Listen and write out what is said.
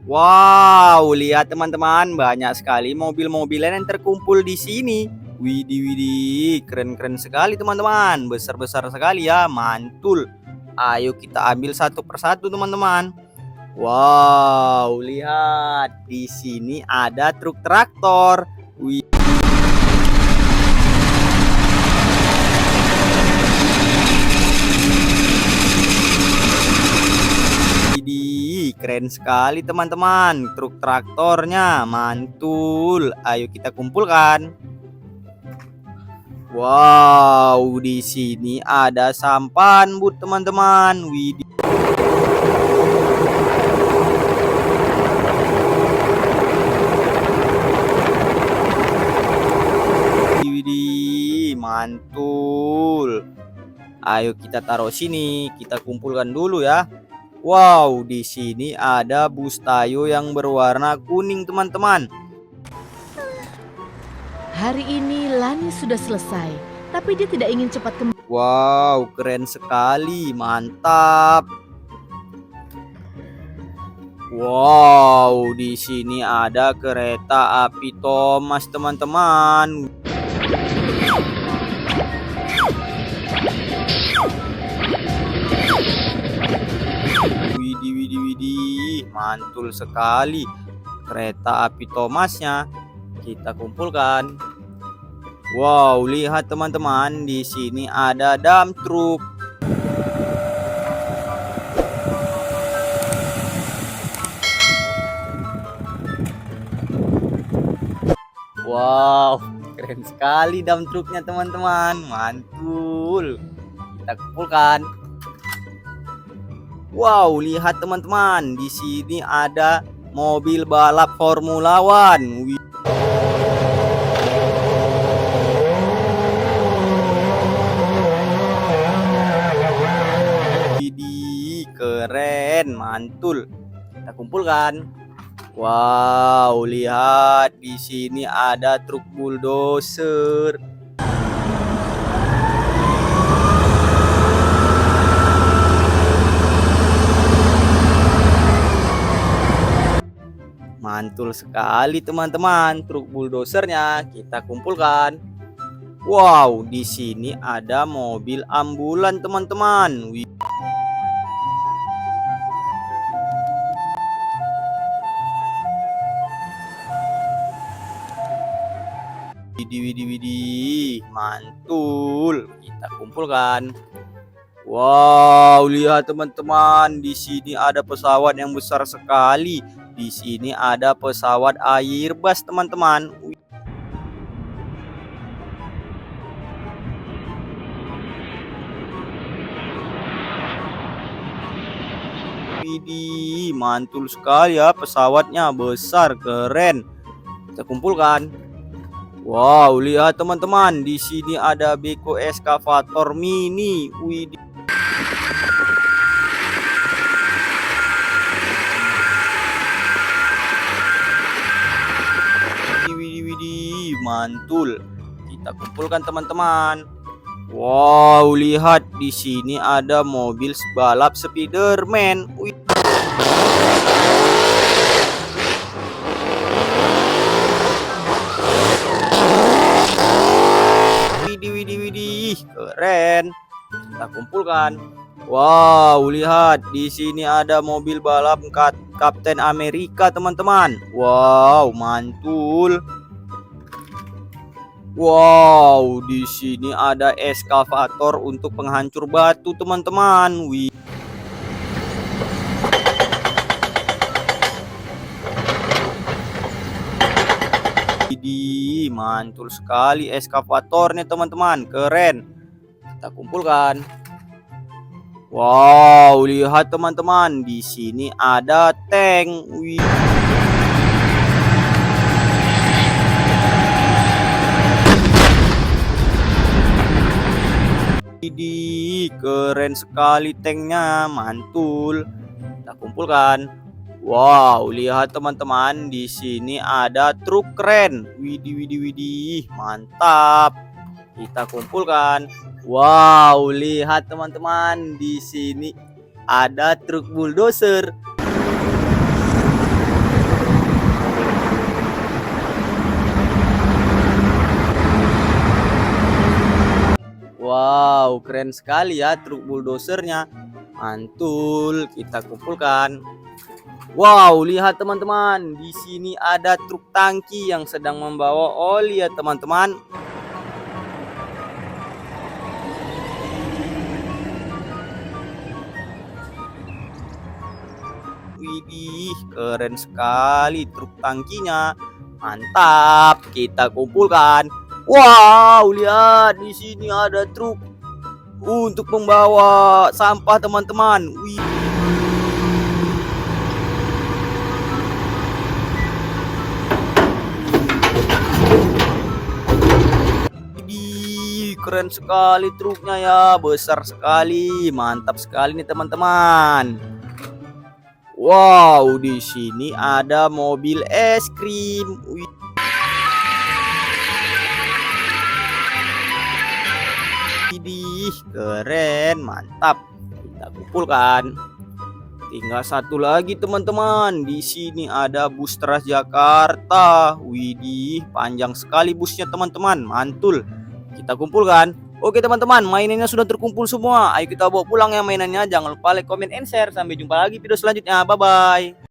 Wow, lihat teman-teman, banyak sekali mobil-mobilan yang terkumpul di sini. Widih, widih, keren-keren sekali teman-teman. Besar-besar sekali ya, mantul. Ayo kita ambil satu persatu teman-teman. Wow, lihat di sini ada truk traktor. Widih, keren sekali teman-teman. Truk traktornya mantul. Ayo kita kumpulkan. Wow, di sini ada sampan but teman-teman. Widih, widih, mantul. Ayo kita taruh sini, kita kumpulkan dulu ya. Wow, di sini ada bus Tayo yang berwarna kuning teman-teman. Hari ini Lani sudah selesai, tapi dia tidak ingin cepat kembali. Wow, keren sekali, mantap. Wow, di sini ada kereta api Thomas teman-teman. Widih, widih, widih, mantul sekali kereta api Thomasnya. Kita kumpulkan. Wow, lihat teman-teman, di sini ada dump truck. Wow, keren sekali dump trucknya teman-teman, mantul. Kita kumpulkan. Wow, lihat teman-teman, di sini ada mobil balap Formula One. Widih, keren, mantul. Kita kumpulkan. Wow, lihat di sini ada truk bulldozer. Mantul sekali teman-teman, truk bulldozernya. Kita kumpulkan. Wow, di sini ada mobil ambulan teman-teman. Widih, widih, widih, mantul. Kita kumpulkan. Wow, lihat teman-teman, di sini ada pesawat yang besar sekali. Di sini ada pesawat Airbus teman-teman. Widih, mantul sekali ya, pesawatnya besar, keren. Kita kumpulkan. Wow, lihat teman-teman, di sini ada Beko Eskavator Mini. Widih. Widih, widih, mantul. Kita kumpulkan teman-teman. Wow, lihat di sini ada mobil balap Spiderman. Widih, widih, widih, keren. Kita kumpulkan. Wow, lihat di sini ada mobil balap Kapten Amerika teman-teman. Wow, mantul. Wow, di sini ada eskavator untuk penghancur batu teman-teman. Widih, mantul sekali eskavatornya teman-teman, keren. Kita kumpulkan. Wow, lihat teman-teman, di sini ada tank. Widih, keren sekali tanknya, mantul. Kita kumpulkan. Wow, lihat teman-teman, di sini ada truk keren. Widih, widih, widih, mantap. Kita kumpulkan. Wow, lihat teman-teman, di sini ada truk bulldozer. Wow, keren sekali ya truk bulldosernya. Mantul, kita kumpulkan. Wow, lihat teman-teman, di sini ada truk tangki yang sedang membawa oli ya teman-teman. Widih, keren sekali truk tangkinya. Mantap, kita kumpulkan. Wow, lihat di sini ada truk untuk membawa sampah teman-teman. Widih, keren sekali truknya ya, besar sekali, mantap sekali nih teman-teman. Wow, di sini ada mobil es krim. Widih, keren, mantap. Kita kumpulkan. Tinggal satu lagi teman-teman. Di sini ada bus Transjakarta. Widih, panjang sekali busnya teman-teman. Mantul. Kita kumpulkan. Oke teman-teman, mainannya sudah terkumpul semua. Ayo kita bawa pulang ya mainannya. Jangan lupa like, comment, and share. Sampai jumpa lagi video selanjutnya. Bye-bye.